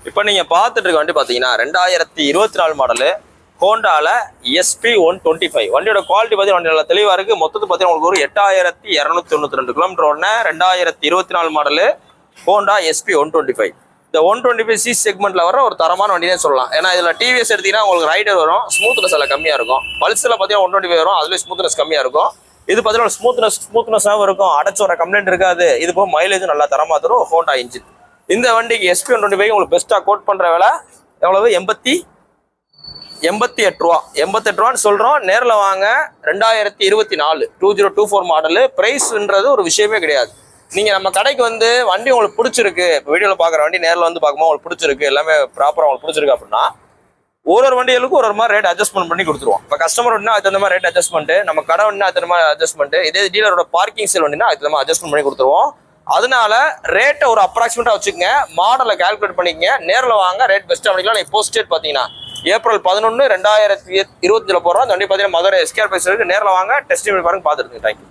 இப்போ நீங்கள் பார்த்துட்டு இருக்க வண்டி பார்த்தீங்கன்னா 2024 மாடலு ஹோண்டாவில் SP125. வண்டியோட குவாலிட்டி பார்த்தீங்கன்னா வண்டி நல்லா தெளிவாக இருக்குது. மொத்தத்து பார்த்தீங்கன்னா உங்களுக்கு ஒரு 8292 கிலோமீட்டர் ஓடின 2024 மாடலு ஹோண்டா SP125. இந்த 125C செக்மெண்ட்டில் வர ஒரு தரமான வண்டினே சொல்லலாம். ஏன்னா இதில் டிவிஎஸ் எடுத்தீங்கன்னா உங்களுக்கு ரைடர் வரும், ஸ்மூத்னஸ் எல்லாம் கம்மியாக இருக்கும். பல்ஸில் பார்த்தீங்கன்னா 125 வரும், அதுலேயும் ஸ்மூத்னஸ் கம்மியாக இருக்கும். இது பார்த்தீங்கன்னா ஸ்மூத்னஸாகவும் இருக்கும், அடைச்சு வர கம்ப்ளைண்ட் இருக்காது. இது போக மைலேஜும் நல்லா தரமாக தரும் ஹோண்டா இன்ஜின். இந்த வண்டிக்கு SP125 உங்களுக்கு பெஸ்ட்டாக கோட் பண்ணுற விலை எவ்வளவு? 88 ரூபா. 88 ரூபான்னு சொல்கிறோம். நேரில் வாங்க. 2024 2024 மாடலு. ப்ரைஸ்ன்றது ஒரு விஷயமே கிடையாது. நீங்கள் நம்ம கடைக்கு வந்து வண்டி உங்களுக்கு பிடிச்சிருக்கு, இப்போ வீடியோவில் பார்க்குற வண்டி நேரில் வந்து பார்க்கும்போது உங்களுக்கு பிடிச்சிருக்கு, எல்லாமே ப்ராப்பராக உங்களுக்கு பிடிச்சிருக்கு அப்படின்னா ஒரு வண்டிகளுக்கும் ஒரு மாதிரி ரேட் அட்ஜஸ்ட்மெண்ட் பண்ணி கொடுத்துருவோம். இப்போ கஸ்டமர் வண்டினா அதுக்கு தகுந்த மாதிரி ரேட் அட்ஜஸ்ட்மெண்ட், நம்ம கடை வண்டினா அதுக்கு தகுந்த மாதிரி அட்ஜஸ்ட்மெண்ட், இதே டீலரோட பார்க்கிங் சேல் வண்டினா அதுக்கு தகுந்த மாதிரி அட்ஜஸ்ட்மெண்ட் பண்ணி கொடுத்துருவோம். அதனால ரேட்டை ஒரு அப்ராக்சிமேட்டாக வச்சுக்கோங்க, மாடலை கால்குலேட் பண்ணிக்கங்க, நேரில் வாங்க, ரேட் பெஸ்ட்டாக பண்ணிக்கலாம். இப்போ போஸ்ட் டேட் பார்த்தீங்கன்னா ஏப்ரல் 11 2025 போகிறோம். அந்த வண்டி பார்த்தீங்கன்னா மதுரை SKR பைஸ் இருக்கு. நேரில் வாங்க, டெஸ்ட் பண்ணி பாருங்க, பார்த்துருங்க. தேங்க்யூ.